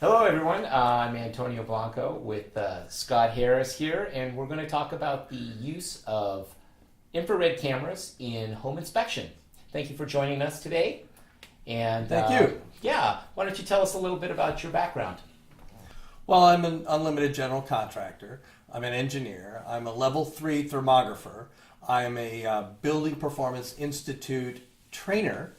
Hello, everyone. I'm Antonio Blanco with Scott Harris here, and we're going to talk about the use of infrared cameras in home inspection. Thank you for joining us today. And Thank you. yeah, why don't you tell us a little bit about your background? Well, I'm an unlimited general contractor. I'm an engineer. I'm a level 3 thermographer. I'm a Building Performance Institute trainer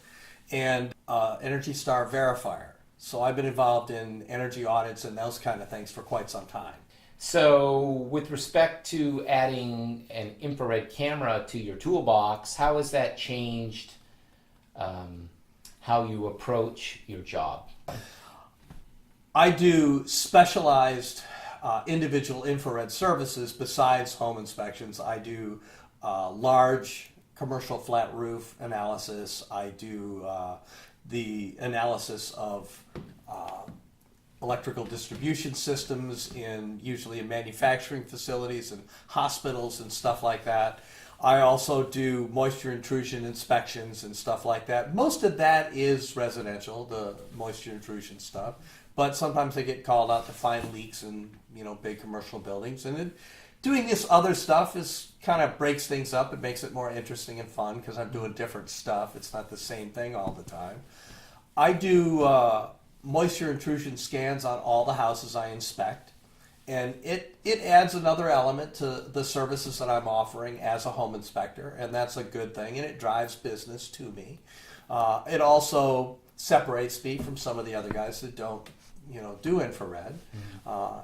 and Energy Star verifier. So I've been involved in energy audits and those kind of things for quite some time. So, with respect to adding an infrared camera to your toolbox, how has that changed how you approach your job? I do specialized individual infrared services besides home inspections. I do large commercial flat roof analysis. I do the analysis of electrical distribution systems usually in manufacturing facilities and hospitals and stuff like that. I also do moisture intrusion inspections and stuff like that. Most of that is residential, the moisture intrusion stuff, but sometimes they get called out to find leaks in big commercial buildings. Doing this other stuff is kind of breaks things up. It makes it more interesting and fun because I'm doing different stuff. It's not the same thing all the time. I do moisture intrusion scans on all the houses I inspect. And it adds another element to the services that I'm offering as a home inspector, and that's a good thing, and it drives business to me. It also separates me from some of the other guys that don't, do infrared,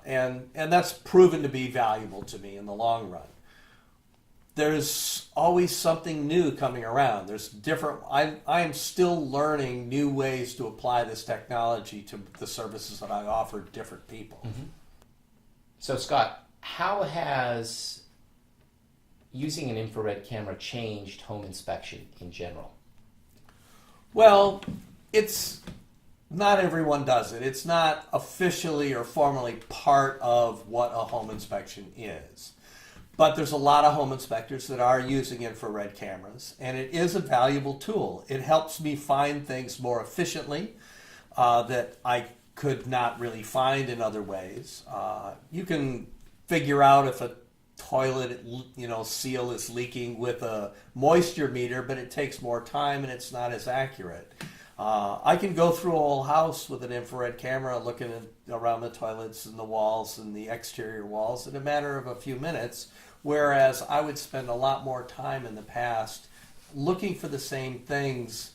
and that's proven to be valuable to me in the long run. There's always something new coming around. There's different. I am still learning new ways to apply this technology to the services that I offer different people. Mm-hmm. So, Scott, how has using an infrared camera changed home inspection in general? Well, it's not everyone does it. It's not officially or formally part of what a home inspection is. But there's a lot of home inspectors that are using infrared cameras, and it is a valuable tool. It helps me find things more efficiently that I could not really find in other ways. You can figure out if a toilet, seal is leaking with a moisture meter, but it takes more time and it's not as accurate. I can go through a whole house with an infrared camera looking around the toilets and the walls and the exterior walls in a matter of a few minutes, whereas I would spend a lot more time in the past looking for the same things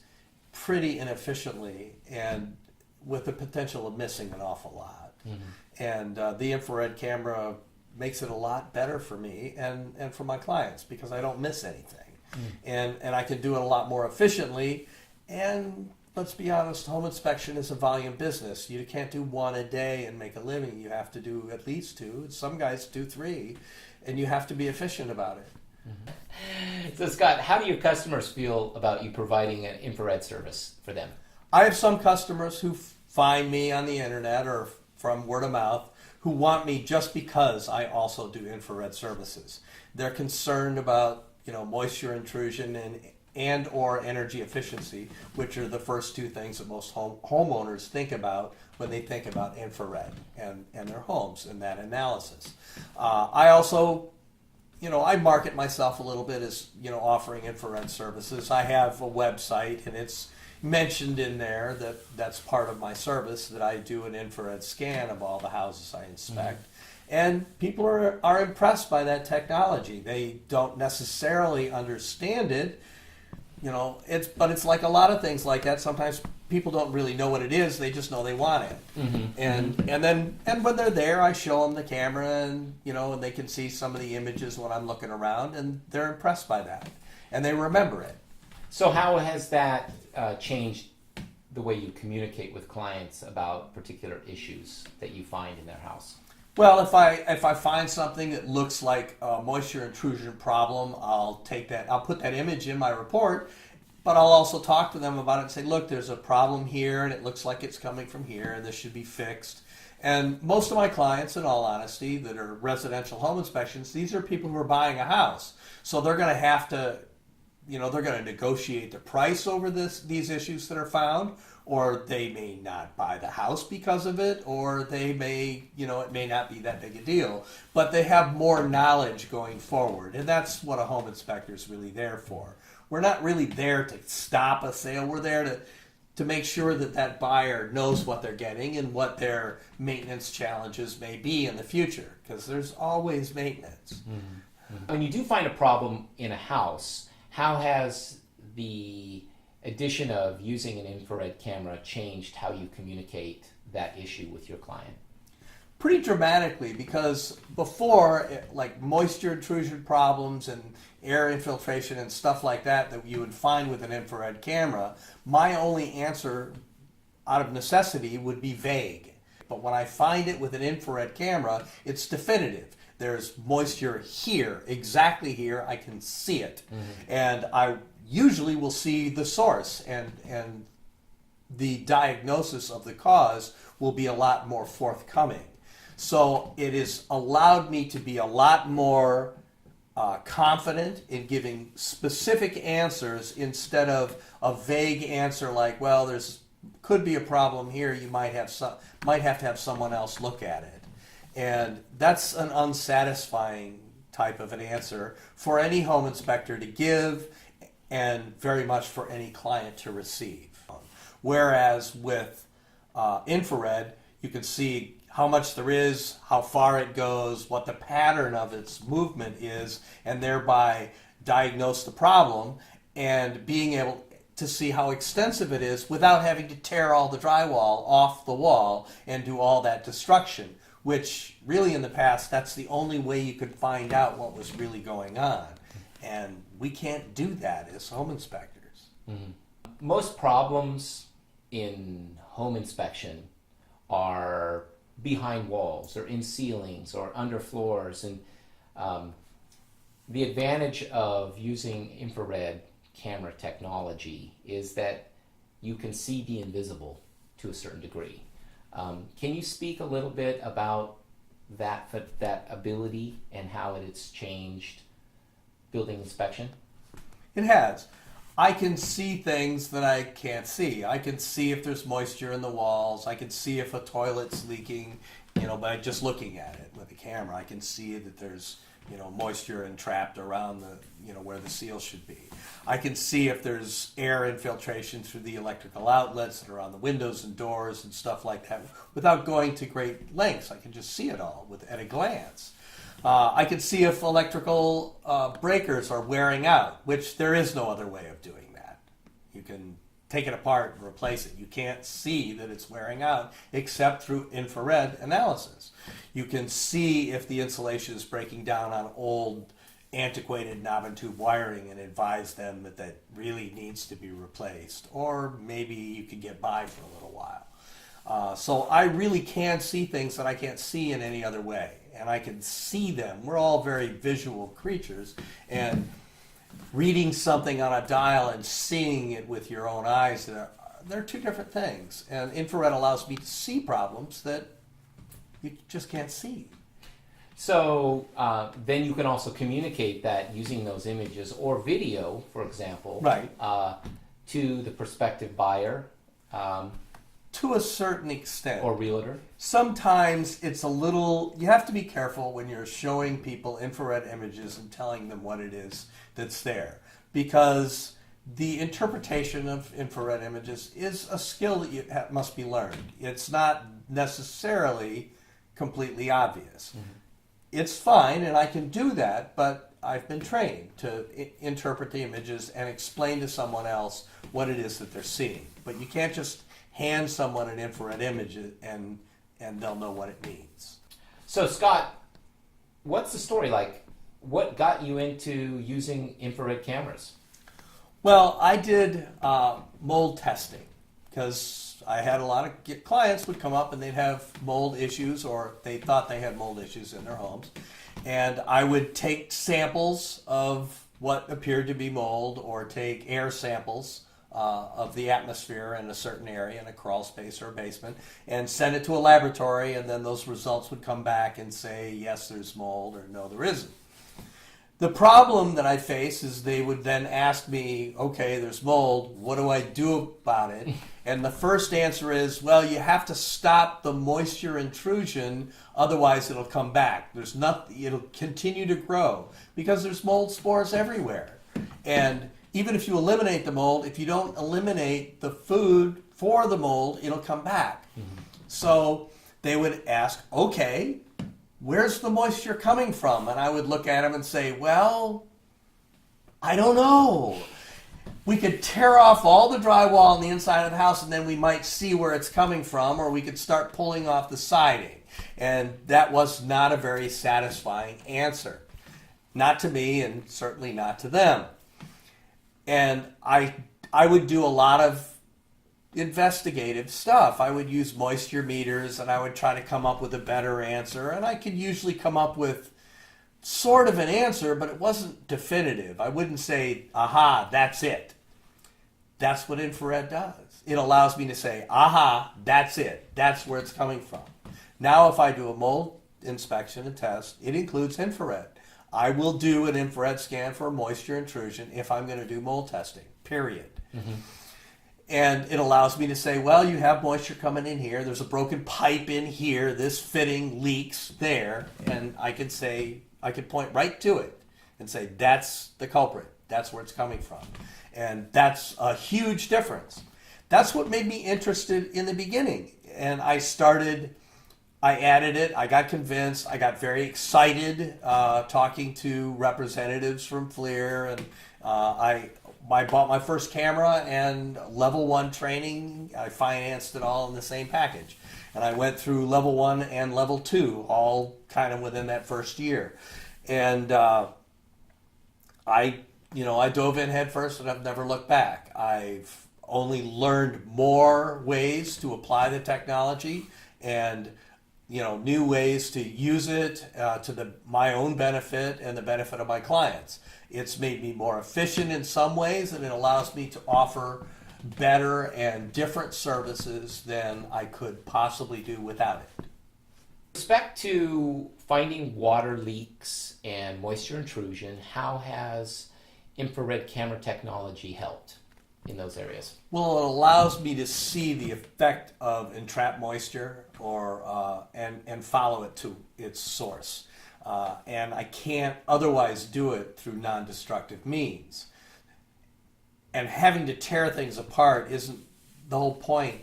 pretty inefficiently and with the potential of missing an awful lot. Mm-hmm. And the infrared camera makes it a lot better for me and for my clients because I don't miss anything. And I can do it a lot more efficiently. And let's be honest, home inspection is a volume business. You can't do one a day and make a living. You have to do at least two. Some guys do three. And you have to be efficient about it. Mm-hmm. So, Scott, how do your customers feel about you providing an infrared service for them? I have some customers who find me on the internet or from word of mouth who want me just because I also do infrared services. They're concerned about moisture intrusion and or energy efficiency, which are the first two things that most homeowners think about when they think about infrared and their homes and that analysis. I also, I market myself a little bit as, offering infrared services. I have a website and it's mentioned in there that's part of my service that I do an infrared scan of all the houses I inspect. Mm-hmm. And people are impressed by that technology. They don't necessarily understand it. But it's like a lot of things like that. Sometimes people don't really know what it is. They just know they want it. Mm-hmm. And when they're there, I show them the camera and they can see some of the images when I'm looking around, and they're impressed by that, and they remember it. So how has that changed the way you communicate with clients about particular issues that you find in their house? Well, if I find something that looks like a moisture intrusion problem, I'll put that image in my report, but I'll also talk to them about it and say, look, there's a problem here and it looks like it's coming from here and this should be fixed. And most of my clients, in all honesty, that are residential home inspections, these are people who are buying a house. So they're going to have to, they're going to negotiate the price over these issues that are found, or they may not buy the house because of it, or they may, it may not be that big a deal, but they have more knowledge going forward. And that's what a home inspector is really there for. We're not really there to stop a sale. We're there to make sure that that buyer knows what they're getting and what their maintenance challenges may be in the future, because there's always maintenance. When you do find a problem in a house, how has the addition of using an infrared camera changed how you communicate that issue with your client? Pretty dramatically, because before, like moisture intrusion problems and air infiltration and stuff like that you would find with an infrared camera, my only answer out of necessity would be vague. But when I find it with an infrared camera, it's definitive. There's moisture here, exactly here. I can see it. And I usually will see the source, and the diagnosis of the cause will be a lot more forthcoming. So it has allowed me to be a lot more confident in giving specific answers instead of a vague answer like, well, there's could be a problem here. You might have to have someone else look at it, and that's an unsatisfying type of an answer for any home inspector to give, and very much for any client to receive. Whereas with infrared, you can see how much there is, how far it goes, what the pattern of its movement is, and thereby diagnose the problem, and being able to see how extensive it is without having to tear all the drywall off the wall and do all that destruction, which really in the past, that's the only way you could find out what was really going on. And we can't do that as home inspectors. Most problems in home inspection are behind walls or in ceilings or under floors, and the advantage of using infrared camera technology is that you can see the invisible to a certain degree. Can you speak a little bit about that ability and how it has changed building inspection? It has. I can see things that I can't see. I can see if there's moisture in the walls. I can see if a toilet's leaking, by just looking at it with a camera. I can see that there's, moisture entrapped around the, where the seal should be. I can see if there's air infiltration through the electrical outlets that are on the windows and doors and stuff like that without going to great lengths. I can just see it all at a glance. I can see if electrical breakers are wearing out, which there is no other way of doing that. You can take it apart and replace it. You can't see that it's wearing out except through infrared analysis. You can see if the insulation is breaking down on old, antiquated knob and tube wiring and advise them that really needs to be replaced, or maybe you can get by for a little while. So I really can see things that I can't see in any other way. And I can see them. We're all very visual creatures, and reading something on a dial and seeing it with your own eyes, they're two different things. And infrared allows me to see problems that you just can't see. So then you can also communicate that using those images or video, for example, right, to the prospective buyer. To a certain extent. Or realtor. Sometimes it's a little, you have to be careful when you're showing people infrared images and telling them what it is that's there, because the interpretation of infrared images is a skill that must be learned. It's not necessarily completely obvious. It's fine, and I can do that, but I've been trained to interpret the images and explain to someone else what it is that they're seeing. But you can't just hand someone an infrared image and they'll know what it means. So Scott, what's the story like? What got you into using infrared cameras? Well, I did mold testing because I had a lot of clients would come up and they'd have mold issues, or they thought they had mold issues in their homes. And I would take samples of what appeared to be mold, or take air samples of the atmosphere in a certain area, in a crawl space or a basement, and send it to a laboratory, and then those results would come back and say, yes, there's mold, or no, there isn't. The problem that I face is they would then ask me, okay, there's mold, what do I do about it? And the first answer is, well, you have to stop the moisture intrusion, otherwise it'll come back. There's nothing, it'll continue to grow because there's mold spores everywhere. And even if you eliminate the mold, if you don't eliminate the food for the mold, it'll come back. Mm-hmm. So they would ask, okay, where's the moisture coming from? And I would look at them and say, well, I don't know. We could tear off all the drywall on the inside of the house and then we might see where it's coming from, or we could start pulling off the siding. And that was not a very satisfying answer. Not to me and certainly not to them. And I would do a lot of investigative stuff. I would use moisture meters and I would try to come up with a better answer, and I could usually come up with sort of an answer, but it wasn't definitive. I wouldn't say, aha, that's it. That's what infrared does. It allows me to say, aha, that's it. That's where it's coming from. Now if I do a mold inspection and test, it includes infrared. I will do an infrared scan for moisture intrusion if I'm going to do mold testing, period. Mm-hmm. And it allows me to say, well, you have moisture coming in here. There's a broken pipe in here. This fitting leaks there. And I could say, I could point right to it and say, that's the culprit. That's where it's coming from. And that's a huge difference. That's what made me interested in the beginning. And I added it. I got convinced. I got very excited talking to representatives from FLIR. And I bought my first camera and level 1 training. I financed it all in the same package. And I went through level 1 and level 2, all kind of within that first year. And I dove in head first and I've never looked back. I've only learned more ways to apply the technology and new ways to use it to my own benefit and the benefit of my clients. It's made me more efficient in some ways, and it allows me to offer better and different services than I could possibly do without it. With respect to finding water leaks and moisture intrusion, how has infrared camera technology helped in those areas? Well, it allows me to see the effect of entrapped moisture and follow it to its source. And I can't otherwise do it through non-destructive means. And having to tear things apart isn't the whole point.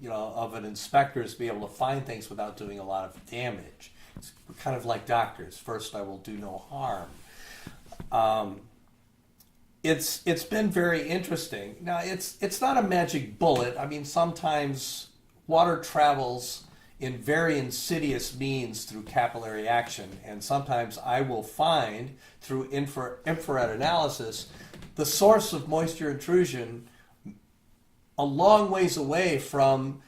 Of an inspector is to be able to find things without doing a lot of damage. It's kind of like doctors. First, I will do no harm. It's been very interesting. Now, it's not a magic bullet. I mean, sometimes water travels in very insidious means through capillary action, and sometimes I will find through infrared analysis the source of moisture intrusion a long ways away from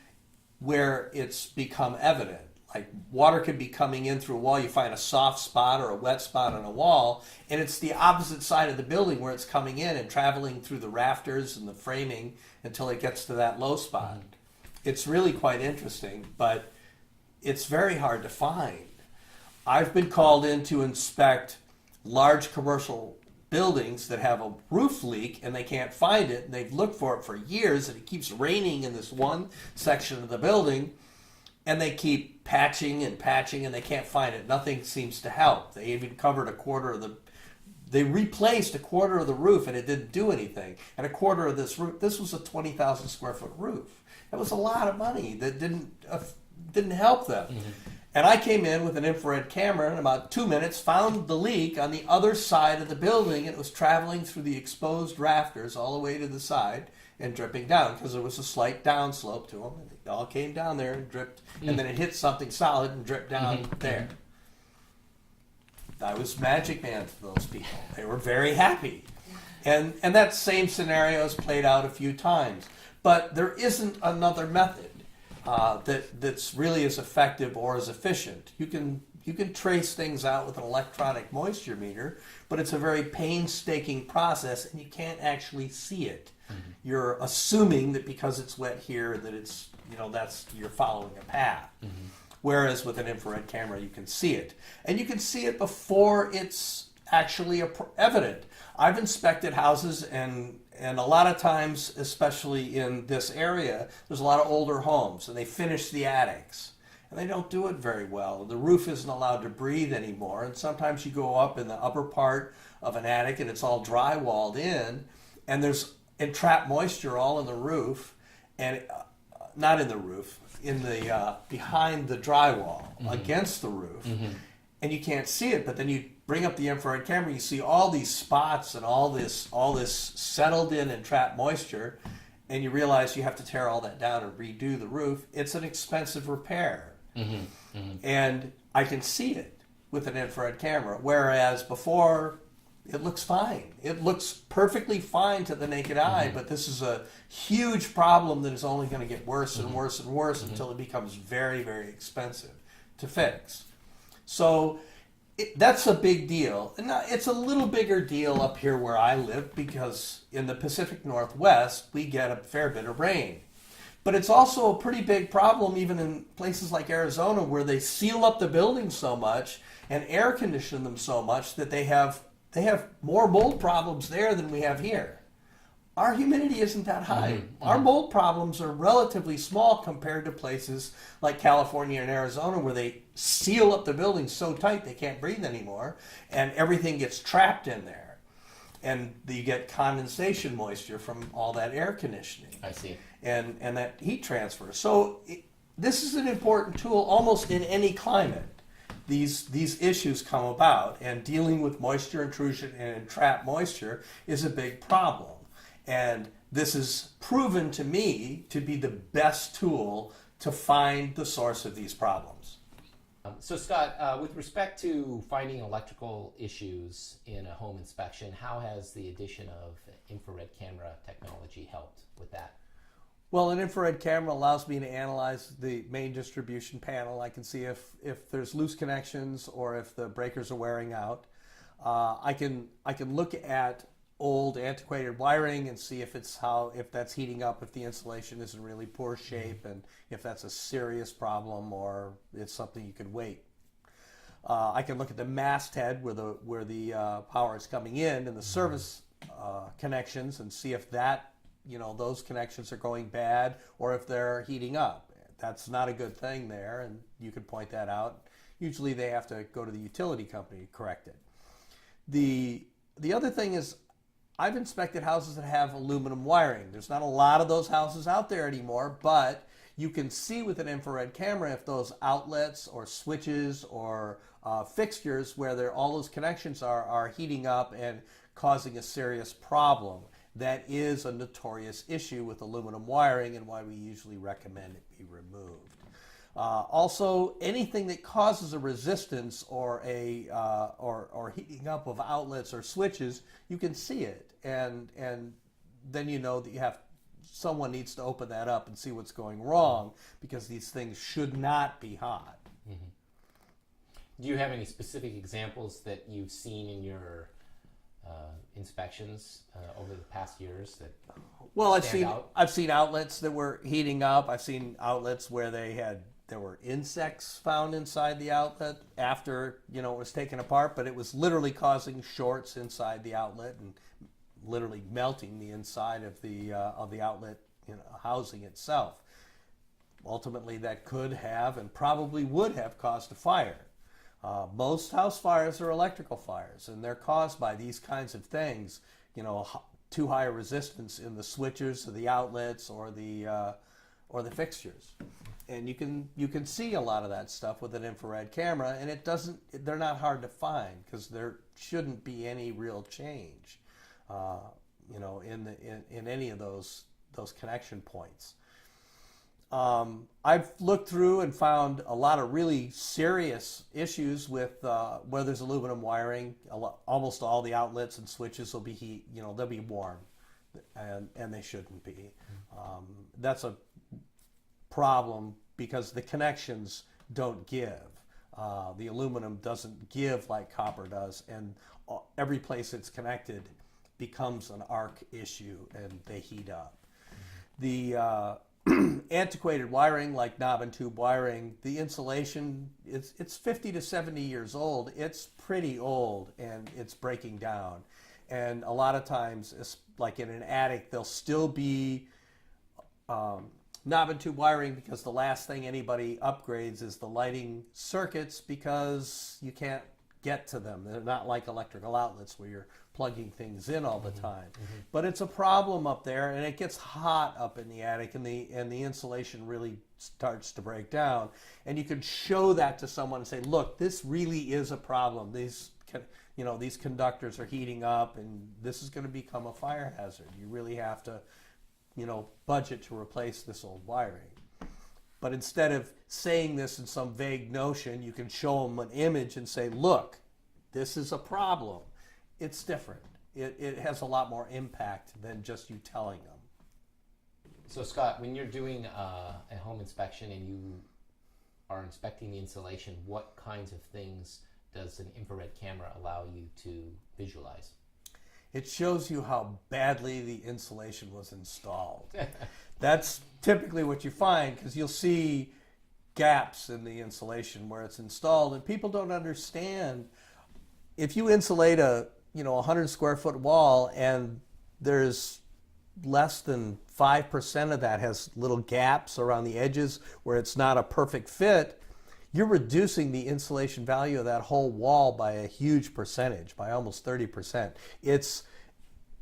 where it's become evident. Like water could be coming in through a wall, you find a soft spot or a wet spot on a wall, and it's the opposite side of the building where it's coming in and traveling through the rafters and the framing until it gets to that low spot. Mm-hmm. It's really quite interesting, but it's very hard to find. I've been called in to inspect large commercial buildings that have a roof leak and they can't find it, and they've looked for it for years, and it keeps raining in this one section of the building, and they keep patching and they can't find it. Nothing seems to help. They even covered they replaced a quarter of the roof and it didn't do anything. And a quarter of this roof, this was a 20,000 square foot roof. That was a lot of money that didn't help them. Mm-hmm. And I came in with an infrared camera in about 2 minutes, found the leak on the other side of the building, and it was traveling through the exposed rafters all the way to the side and dripping down because there was a slight downslope to them. And it all came down there and dripped, and then it hit something solid and dripped down there. I was Magic Man to those people. They were very happy. And that same scenario has played out a few times. But there isn't another method that's really as effective or as efficient. You can trace things out with an electronic moisture meter, but it's a very painstaking process, and you can't actually see it. Mm-hmm. You're assuming that because it's wet here that it's you're following a path. Mm-hmm. Whereas with an infrared camera, you can see it, and you can see it before it's actually evident. I've inspected houses, and a lot of times, especially in this area, there's a lot of older homes, and they finish the attics, and they don't do it very well. The roof isn't allowed to breathe anymore, and sometimes you go up in the upper part of an attic, and it's all drywalled in, and there's entrapped moisture all in the roof, and not in the roof, in the behind the drywall, against the roof, and you can't see it. But then you bring up the infrared camera, you see all these spots and all this settled in and trapped moisture, and you realize you have to tear all that down and redo the roof. It's an expensive repair, and I can see it with an infrared camera, whereas before it looks fine. It looks perfectly fine to the naked eye, but this is a huge problem that is only going to get worse and worse and worse until it becomes very, very expensive to fix. So that's a big deal. And it's a little bigger deal up here where I live because in the Pacific Northwest, we get a fair bit of rain. But it's also a pretty big problem even in places like Arizona where they seal up the buildings so much and air condition them so much that they have more mold problems there than we have here. Our humidity isn't that high. Our mold problems are relatively small compared to places like California and Arizona where they seal up the buildings so tight they can't breathe anymore and everything gets trapped in there. And you get condensation moisture from all that air conditioning. I see. And that heat transfer. So this is an important tool almost in any climate. These issues come about, and dealing with moisture intrusion and entrapped moisture is a big problem. And this is proven to me to be the best tool to find the source of these problems. So Scott, with respect to finding electrical issues in a home inspection, how has the addition of infrared camera technology helped with that? Well, an infrared camera allows me to analyze the main distribution panel. I can see if there's loose connections or if the breakers are wearing out. I can look at old antiquated wiring and see if that's heating up, if the insulation is in really poor shape, and if that's a serious problem or it's something you could wait. I can look at the masthead where the power is coming in and the service connections and see if those connections are going bad or if they're heating up. That's not a good thing there, and you can point that out. Usually they have to go to the utility company to correct it. The other thing is I've inspected houses that have aluminum wiring. There's not a lot of those houses out there anymore, but you can see with an infrared camera if those outlets or switches or fixtures where all those connections are heating up and causing a serious problem. That is a notorious issue with aluminum wiring and why we usually recommend it be removed. Also, anything that causes a resistance or or heating up of outlets or switches, you can see it, and then you know that someone needs to open that up and see what's going wrong because these things should not be hot. Do you have any specific examples that you've seen in your inspections over the past years that I've seen outlets that were heating up. I've seen outlets where there were insects found inside the outlet after it was taken apart, but it was literally causing shorts inside the outlet and literally melting the inside of the outlet housing itself. Ultimately, that could have and probably would have caused a fire. Most house fires are electrical fires, and they're caused by these kinds of things. Too high a resistance in the switches or the outlets or the fixtures. And you can see a lot of that stuff with an infrared camera, and they're not hard to find because there shouldn't be any real change, in any of those connection points. I've looked through and found a lot of really serious issues with where there's aluminum wiring. Almost all the outlets and switches will be they'll be warm, and they shouldn't be. That's a problem because the connections don't give. The aluminum doesn't give like copper does, and every place it's connected, becomes an arc issue and they heat up. antiquated wiring like knob and tube wiring, the insulation, it's 50 to 70 years old. It's pretty old and it's breaking down. And a lot of times, it's like in an attic, there'll still be knob and tube wiring because the last thing anybody upgrades is the lighting circuits because you can't get to them. They're not like electrical outlets where you're plugging things in all the time. But it's a problem up there, and it gets hot up in the attic, and the insulation really starts to break down. And you can show that to someone and say, look, this really is a problem. These conductors are heating up, and this is going to become a fire hazard. You really have to, budget to replace this old wiring. But instead of saying this in some vague notion, you can show them an image and say, look, this is a problem. It's different. It has a lot more impact than just you telling them. So Scott, when you're doing a home inspection and you are inspecting the insulation, what kinds of things does an infrared camera allow you to visualize? It shows you how badly the insulation was installed. That's typically what you find, because you'll see gaps in the insulation where it's installed, and people don't understand. If you insulate a 100 square foot wall and there's less than 5% of that has little gaps around the edges where it's not a perfect fit, you're reducing the insulation value of that whole wall by a huge percentage, by almost 30%. It's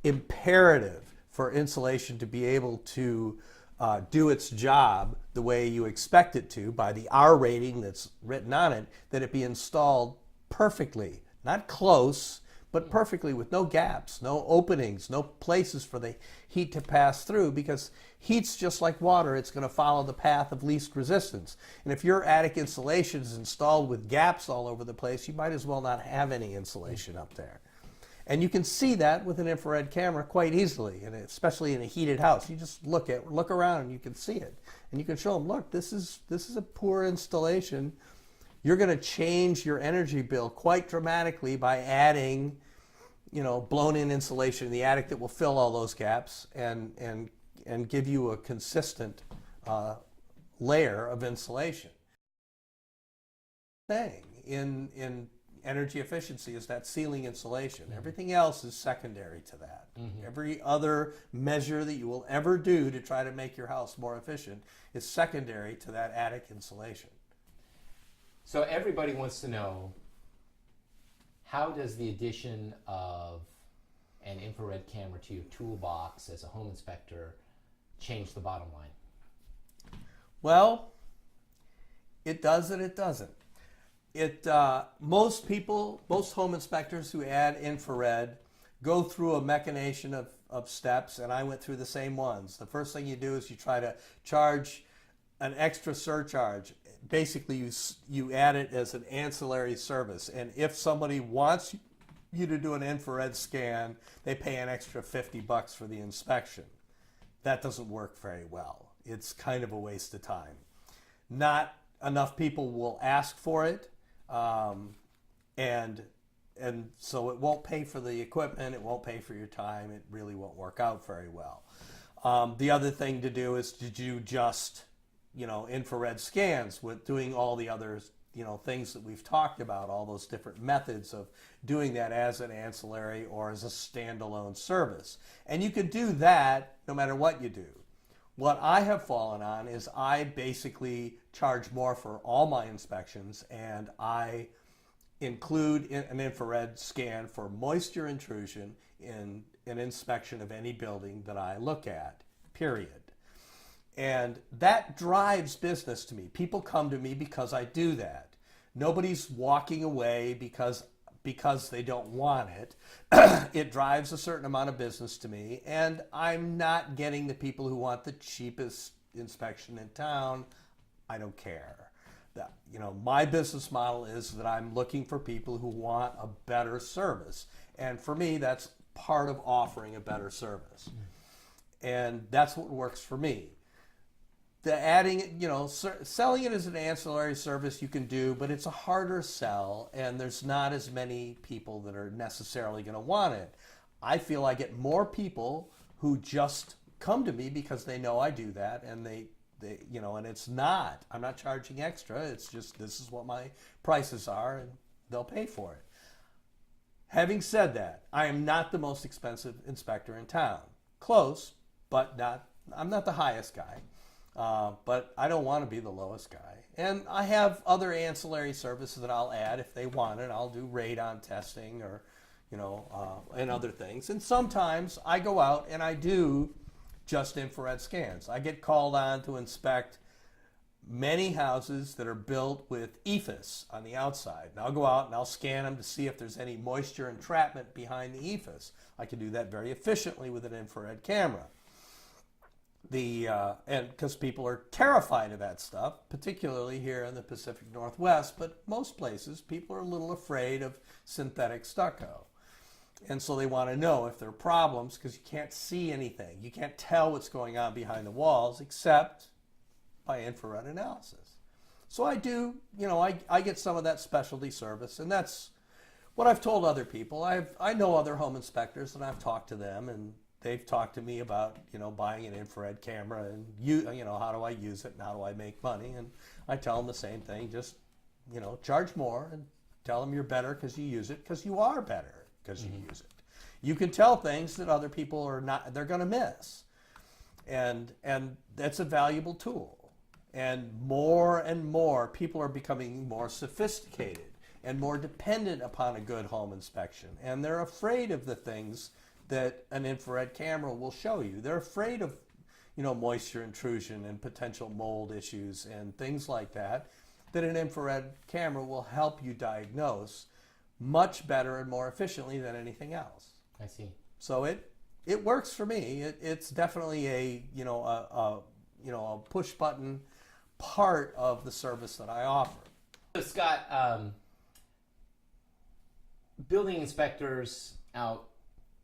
imperative for insulation to be able to do its job the way you expect it to by the R rating that's written on it, that it be installed perfectly, not close, but perfectly, with no gaps, no openings, no places for the heat to pass through, because heat's just like water. It's going to follow the path of least resistance. And if your attic insulation is installed with gaps all over the place, you might as well not have any insulation up there. And you can see that with an infrared camera quite easily, and especially in a heated house. You just look around and you can see it. And you can show them, look, this is a poor installation. You're going to change your energy bill quite dramatically by adding blown-in insulation in the attic that will fill all those gaps and give you a consistent layer of insulation. Thing in energy efficiency is that ceiling insulation. Everything else is secondary to that. Every other measure that you will ever do to try to make your house more efficient is secondary to that attic insulation. So everybody wants to know, how does the addition of an infrared camera to your toolbox as a home inspector change the bottom line? Well, it does and it doesn't. Most home inspectors who add infrared go through a machination of steps, and I went through the same ones. The first thing you do is you try to charge an extra surcharge. Basically, you add it as an ancillary service, and if somebody wants you to do an infrared scan, they pay an extra $50 for the inspection. That doesn't work very well. It's kind of a waste of time. Not enough people will ask for it, and so it won't pay for the equipment, it won't pay for your time, it really won't work out very well. The other thing to do is to do just infrared scans with doing all the other things that we've talked about, all those different methods of doing that as an ancillary or as a standalone service. And you can do that no matter what you do. What I have fallen on is I basically charge more for all my inspections, and I include an infrared scan for moisture intrusion in an inspection of any building that I look at, period. And that drives business to me. People come to me because I do that. Nobody's walking away because they don't want it. It drives a certain amount of business to me, and I'm not getting the people who want the cheapest inspection in town. I don't care. My business model is that I'm looking for people who want a better service, and for me, that's part of offering a better service, and that's what works for me. The adding, selling it as an ancillary service you can do, but it's a harder sell, and there's not as many people that are necessarily going to want it. I feel I get more people who just come to me because they know I do that, and and it's not. I'm not charging extra. It's just this is what my prices are, and they'll pay for it. Having said that, I am not the most expensive inspector in town. Close, but not. I'm not the highest guy, but I don't want to be the lowest guy. And I have other ancillary services that I'll add if they want it. I'll do radon testing or, and other things. And sometimes I go out and I do just infrared scans. I get called on to inspect many houses that are built with ephes on the outside. And I'll go out and I'll scan them to see if there's any moisture entrapment behind the ephes. I can do that very efficiently with an infrared camera. And because people are terrified of that stuff, particularly here in the Pacific Northwest, but most places people are a little afraid of synthetic stucco. And so they want to know if there are problems because you can't see anything. You can't tell what's going on behind the walls except by infrared analysis. So I do, I get some of that specialty service, and that's what I've told other people. I know other home inspectors, and I've talked to them, and they've talked to me about, buying an infrared camera and how do I use it and how do I make money? And I tell them the same thing, just, charge more and tell them you're better because you use it, because you are better because you use it. You can tell things that other people are not, they're going to miss. And that's a valuable tool. And more people are becoming more sophisticated and more dependent upon a good home inspection. And they're afraid of the things that an infrared camera will show you. They're afraid of, moisture intrusion and potential mold issues and things like that, that an infrared camera will help you diagnose much better and more efficiently than anything else. I see. So it works for me. It's definitely a push button part of the service that I offer. So Scott, building inspectors out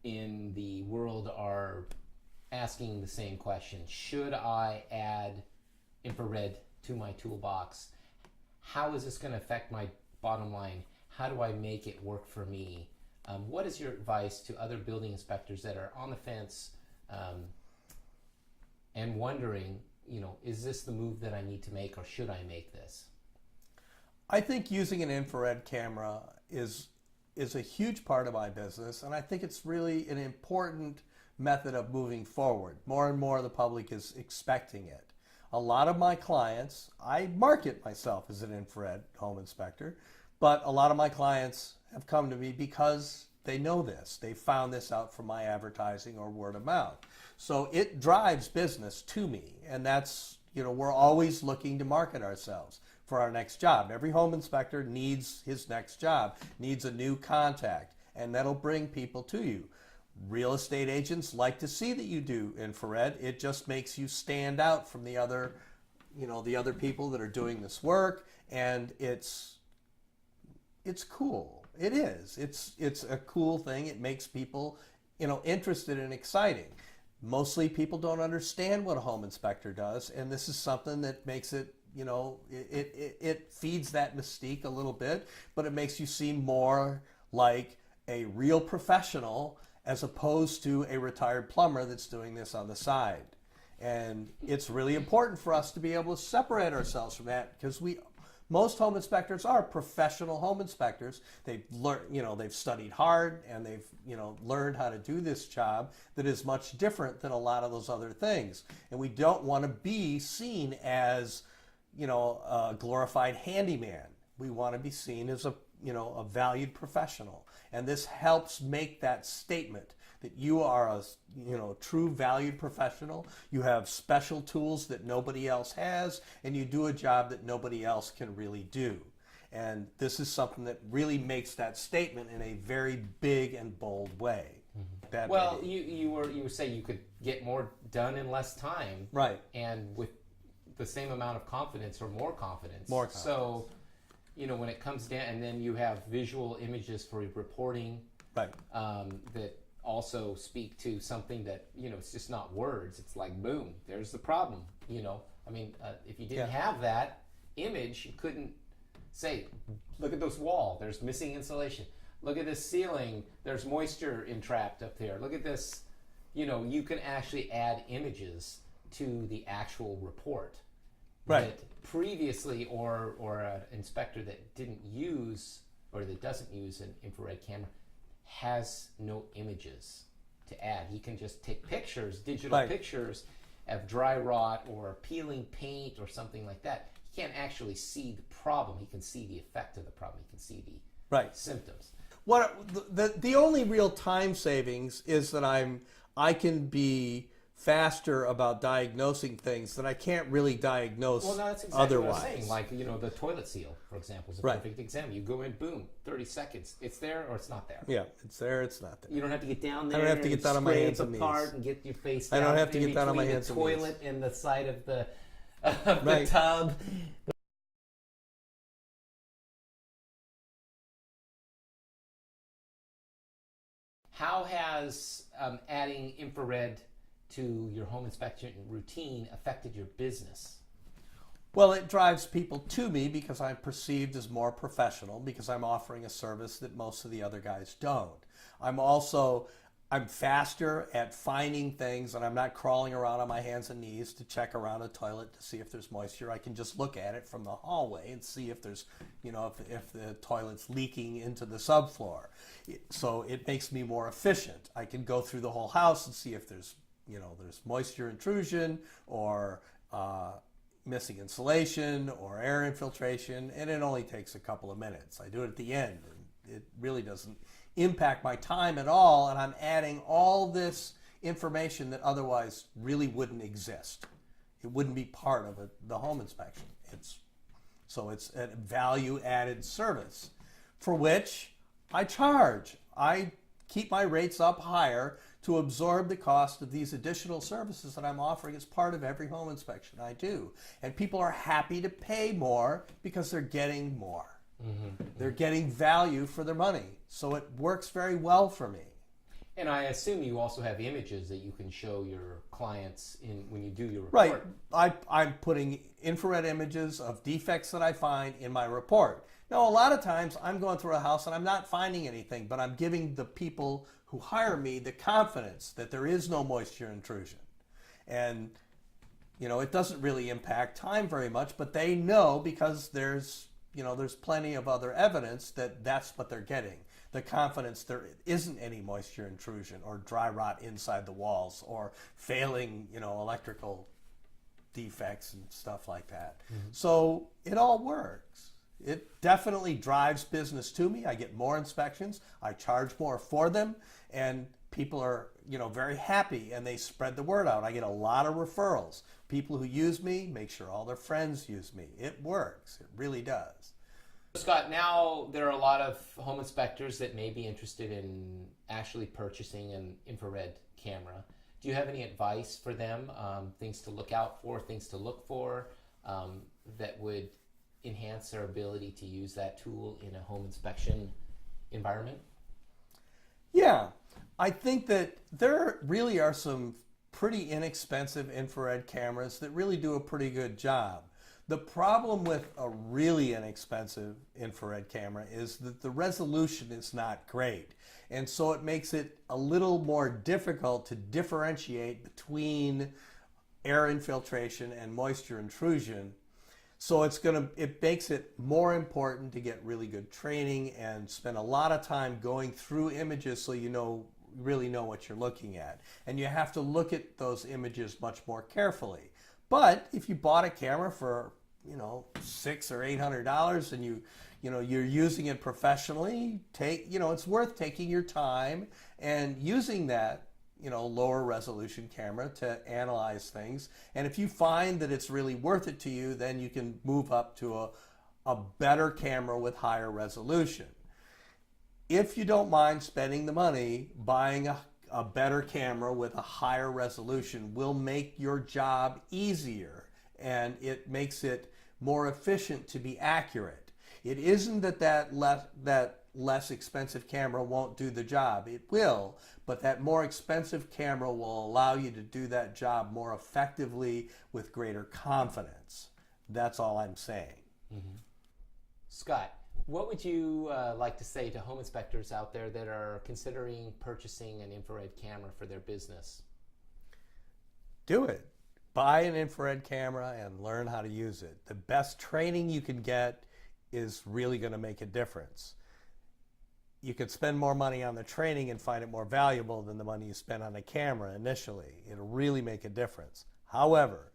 in the world are asking the same question. Should I add infrared to my toolbox? How is this going to affect my bottom line? How do I make it work for me? What is your advice to other building inspectors that are on the fence and wondering, is this the move that I need to make, or should I make this? I think using an infrared camera is a huge part of my business, and I think it's really an important method of moving forward. More and more the public is expecting it. A lot of my clients, I market myself as an infrared home inspector, but a lot of my clients have come to me because they know this. They found this out from my advertising or word of mouth. So it drives business to me, and that's, we're always looking to market ourselves for our next job. Every home inspector needs his next job, needs a new contact, and that'll bring people to you. Real estate agents like to see that you do infrared. It just makes you stand out from the other people that are doing this work, and it's cool. It is. It's a cool thing. It makes people, interested and exciting. Mostly people don't understand what a home inspector does, and this is something that makes it, it feeds that mystique a little bit, but it makes you seem more like a real professional as opposed to a retired plumber that's doing this on the side. And it's really important for us to be able to separate ourselves from that, because most home inspectors are professional home inspectors. They've learned, they've studied hard, and they've, learned how to do this job that is much different than a lot of those other things. And we don't want to be seen as, a glorified handyman. We want to be seen as a valued professional. And this helps make that statement that you are a, true valued professional. You have special tools that nobody else has, and you do a job that nobody else can really do. And this is something that really makes that statement in a very big and bold way. Mm-hmm. Well, you were saying you could get more done in less time, right? And with the same amount of confidence or more confidence. More confidence. So, when it comes down, and then you have visual images for reporting, right? That also speak to something that, it's just not words. It's like, boom, there's the problem. If you didn't have that image, you couldn't say, look at this wall, there's missing insulation. Look at this ceiling, there's moisture entrapped up there. Look at this, you can actually add images to the actual report. Right. that previously, or an inspector that didn't use or that doesn't use an infrared camera has no images to add. He can just take pictures, digital Right. pictures of dry rot or peeling paint or something like that. He can't actually see the problem. He can see the effect of the problem. He can see the Right. symptoms. What the only real time savings is that I can be faster about diagnosing things that I can't really diagnose Well, no, that's exactly otherwise. what I'm saying. Like, the toilet seal, for example, is a Right. perfect example. You go in, boom, 30 seconds. It's there or it's not there. Yeah, it's there, it's not there. You don't have to get down there. I don't have to get down on my hands and scrape apart knees. and get your face I down don't have to in get down on my between hands the and knees. toilet and the side of the Right. tub. How has adding infrared to your home inspection routine affected your business? Well, it drives people to me because I'm perceived as more professional because I'm offering a service that most of the other guys don't. I'm faster at finding things, and I'm not crawling around on my hands and knees to check around a toilet to see if there's moisture. I can just look at it from the hallway and see if there's, if the toilet's leaking into the subfloor. So it makes me more efficient. I can go through the whole house and see if there's moisture intrusion or missing insulation or air infiltration, and it only takes a couple of minutes. I do it at the end, and it really doesn't impact my time at all, and I'm adding all this information that otherwise really wouldn't exist. It wouldn't be part of the home inspection. So it's a value-added service for which I charge. I keep my rates up higher to absorb the cost of these additional services that I'm offering as part of every home inspection I do. And people are happy to pay more because they're getting more. Mm-hmm. They're getting value for their money. So it works very well for me. And I assume you also have images that you can show your clients when you do your Right. report. I'm putting infrared images of defects that I find in my report. Now, a lot of times I'm going through a house and I'm not finding anything, but I'm giving the people who hire me the confidence that there is no moisture intrusion. And, it doesn't really impact time very much, but they know because there's plenty of other evidence that that's what they're getting. The confidence there isn't any moisture intrusion or dry rot inside the walls or failing, electrical defects and stuff like that. Mm-hmm. So it all works. It definitely drives business to me. I get more inspections. I charge more for them, and people are, very happy, and they spread the word out. I get a lot of referrals. People who use me make sure all their friends use me. It works. It really does. Scott, now there are a lot of home inspectors that may be interested in actually purchasing an infrared camera. Do you have any advice for them, things to look out for, things to look for, that would enhance their ability to use that tool in a home inspection environment? Yeah, I think that there really are some pretty inexpensive infrared cameras that really do a pretty good job. The problem with a really inexpensive infrared camera is that the resolution is not great. And so it makes it a little more difficult to differentiate between air infiltration and moisture intrusion. So it makes it more important to get really good training and spend a lot of time going through images so really know what you're looking at. And you have to look at those images much more carefully. But if you bought a camera for $600 or $800 and you're using it professionally, it's worth taking your time and using that lower resolution camera to analyze things. And if you find that it's really worth it to you, then you can move up to a better camera with higher resolution. If you don't mind spending the money, buying a better camera with a higher resolution will make your job easier, and it makes it more efficient to be accurate. It isn't that less expensive camera won't do the job. It will, but that more expensive camera will allow you to do that job more effectively with greater confidence. That's all I'm saying. Mm-hmm. Scott, what would you like to say to home inspectors out there that are considering purchasing an infrared camera for their business? Do it. buy an infrared camera and learn how to use it. The best training you can get is really going to make a difference. You could spend more money on the training and find it more valuable than the money you spend on a camera initially. It'll really make a difference. However,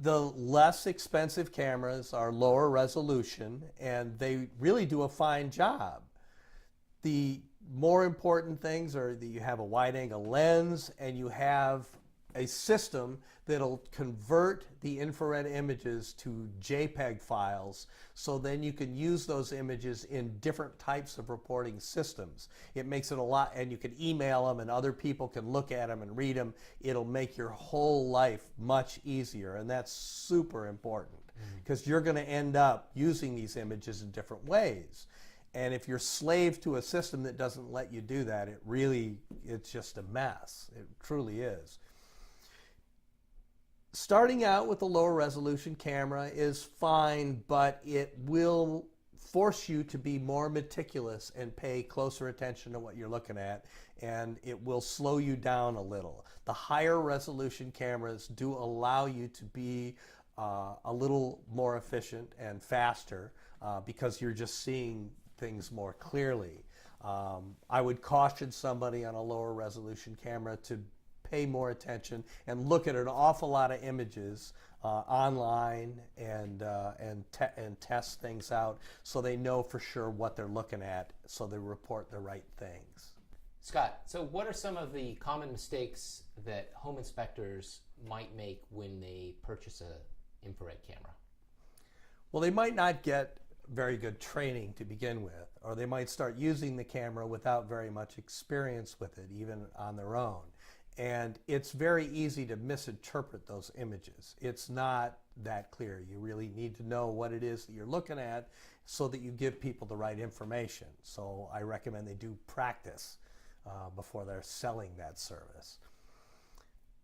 the less expensive cameras are lower resolution, and they really do a fine job. The more important things are that you have a wide angle lens and you have a system that'll convert the infrared images to JPEG files, so then you can use those images in different types of reporting systems. It makes it a lot, and you can email them and other people can look at them and read them. It'll make your whole life much easier, and that's super important because you're going to end up using these images in different ways. And if you're slave to a system that doesn't let you do that, it's just a mess. It truly is. Starting out with a lower resolution camera is fine, but it will force you to be more meticulous and pay closer attention to what you're looking at, and it will slow you down a little. The higher resolution cameras do allow you to be a little more efficient and faster because you're just seeing things more clearly. I would caution somebody on a lower resolution camera to pay more attention and look at an awful lot of images online and test things out so they know for sure what they're looking at, so they report the right things. Scott, so what are some of the common mistakes that home inspectors might make when they purchase an infrared camera? Well, they might not get very good training to begin with, or they might start using the camera without very much experience with it, even on their own. And it's very easy to misinterpret those images. It's not that clear. You really need to know what it is that you're looking at so that you give people the right information. So I recommend they do practice before they're selling that service.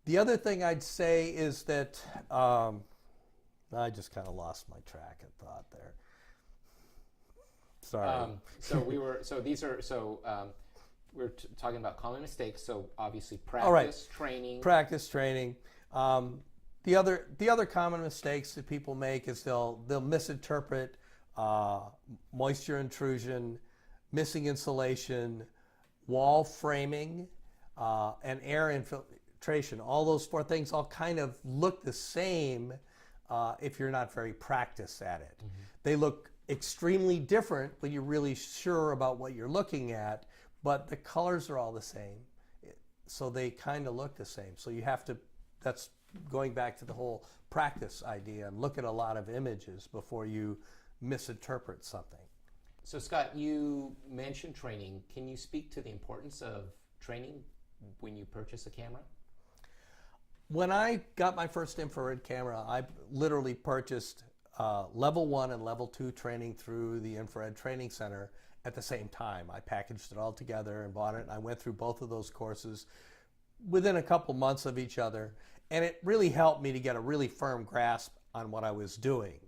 The other thing I'd say is that I just kind of lost my track of thought there. Sorry. We're talking about common mistakes. So obviously training. Practice, training. The other common mistakes that people make is they'll misinterpret moisture intrusion, missing insulation, wall framing, and air infiltration. All those four things all kind of look the same if you're not very practiced at it. Mm-hmm. They look extremely different when you're really sure about what you're looking at, but the colors are all the same, so they kind of look the same. So you have to, that's going back to the whole practice idea, and look at a lot of images before you misinterpret something. So Scott, you mentioned training. Can you speak to the importance of training when you purchase a camera? When I got my first infrared camera, I literally purchased level 1 and level 2 training through the Infrared Training Center at the same time. I packaged it all together and bought it, and I went through both of those courses within a couple months of each other, and it really helped me to get a really firm grasp on what I was doing.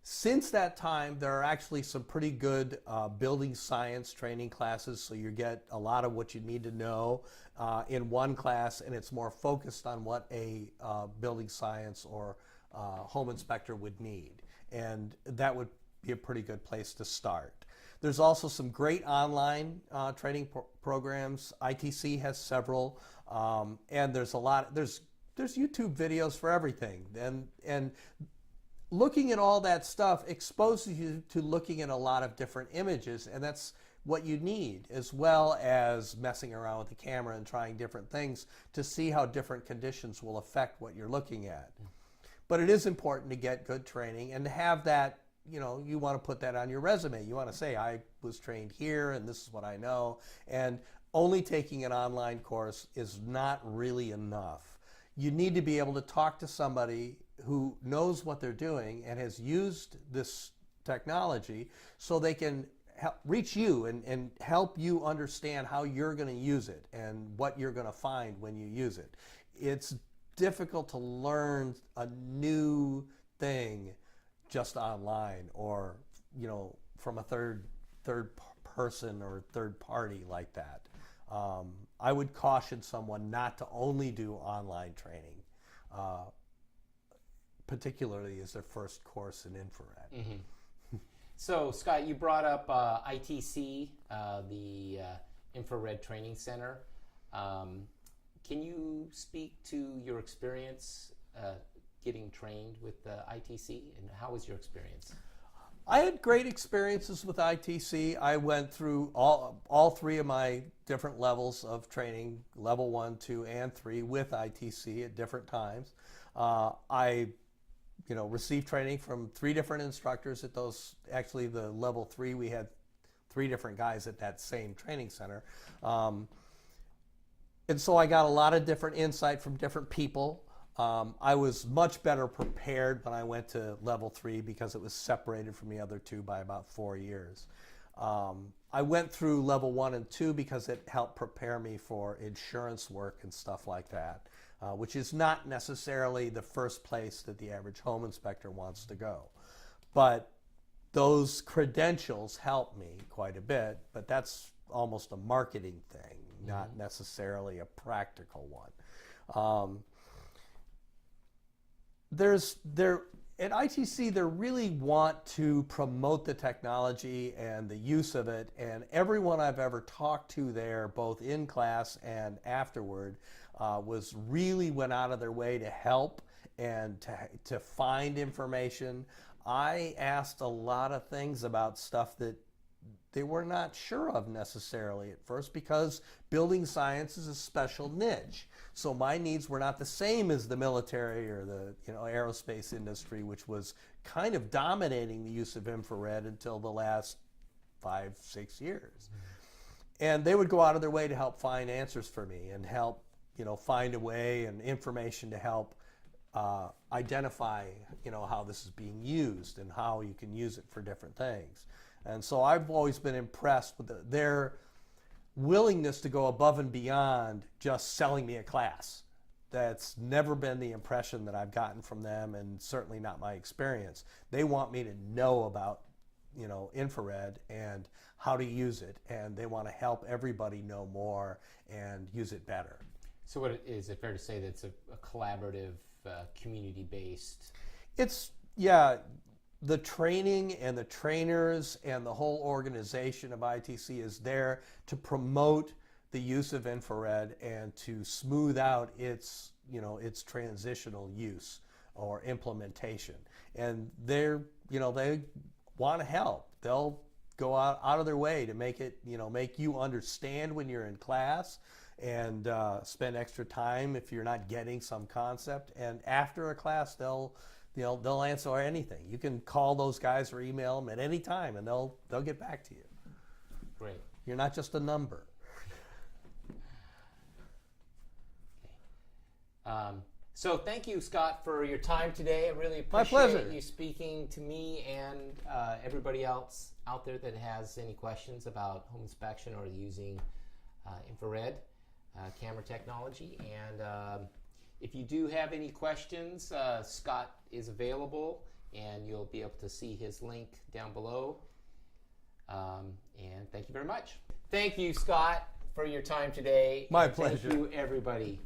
Since that time, there are actually some pretty good building science training classes, so you get a lot of what you need to know in one class, and it's more focused on what a building science or home inspector would need, and that would be a pretty good place to start. There's also some great online training programs. ITC has several, and there's a lot. There's YouTube videos for everything, and looking at all that stuff exposes you to looking at a lot of different images, and that's what you need, as well as messing around with the camera and trying different things to see how different conditions will affect what you're looking at. But it is important to get good training and to have that. You know, you want to put that on your resume. You want to say, I was trained here and this is what I know. And only taking an online course is not really enough. You need to be able to talk to somebody who knows what they're doing and has used this technology so they can reach you and help you understand how you're going to use it and what you're going to find when you use it. It's difficult to learn a new thing just online, or from a third person or third party like that. I would caution someone not to only do online training. particularly as their first course in infrared. Mm-hmm. So, Scott, you brought up ITC, the Infrared Training Center. Can you speak to your experience getting trained with ITC, and how was your experience? I had great experiences with ITC. I went through all three of my different levels of training, level 1, 2, and 3, with ITC at different times. I received training from 3 different instructors at those. Actually, the level 3, we had 3 different guys at that same training center. And so I got a lot of different insight from different people. I was much better prepared when I went to level 3 because it was separated from the other 2 by about 4 years. I went through level 1 and 2 because it helped prepare me for insurance work and stuff like that, which is not necessarily the first place that the average home inspector wants to go. But those credentials helped me quite a bit, but that's almost a marketing thing, not necessarily a practical one. At ITC, they really want to promote the technology and the use of it, and everyone I've ever talked to there, both in class and afterward, went out of their way to help and to find information. I asked a lot of things about stuff that they were not sure of necessarily at first, because building science is a special niche. So my needs were not the same as the military or the aerospace industry, which was kind of dominating the use of infrared until the last 5-6 years. And they would go out of their way to help find answers for me and help find a way and information to help identify how this is being used and how you can use it for different things. And so I've always been impressed with their willingness to go above and beyond just selling me a class. That's never been the impression that I've gotten from them, and certainly not my experience. They want me to know about infrared and how to use it, and they want to help everybody know more and use it better. So is it fair to say that it's a collaborative, community-based? The training and the trainers and the whole organization of ITC is there to promote the use of infrared and to smooth out its transitional use or implementation. And they want to help. They'll go out of their way to make you understand when you're in class, and spend extra time if you're not getting some concept. And after a class, they'll answer anything. You can call those guys or email them at any time, and they'll get back to you. Great. You're not just a number. Okay. So thank you, Scott, for your time today. I really My appreciate pleasure. you speaking to me and everybody else out there that has any questions about home inspection or using infrared camera technology. And if you do have any questions, Scott is available, and you'll be able to see his link down below. And thank you very much. Thank you, Scott, for your time today. My And pleasure. Thank you, everybody.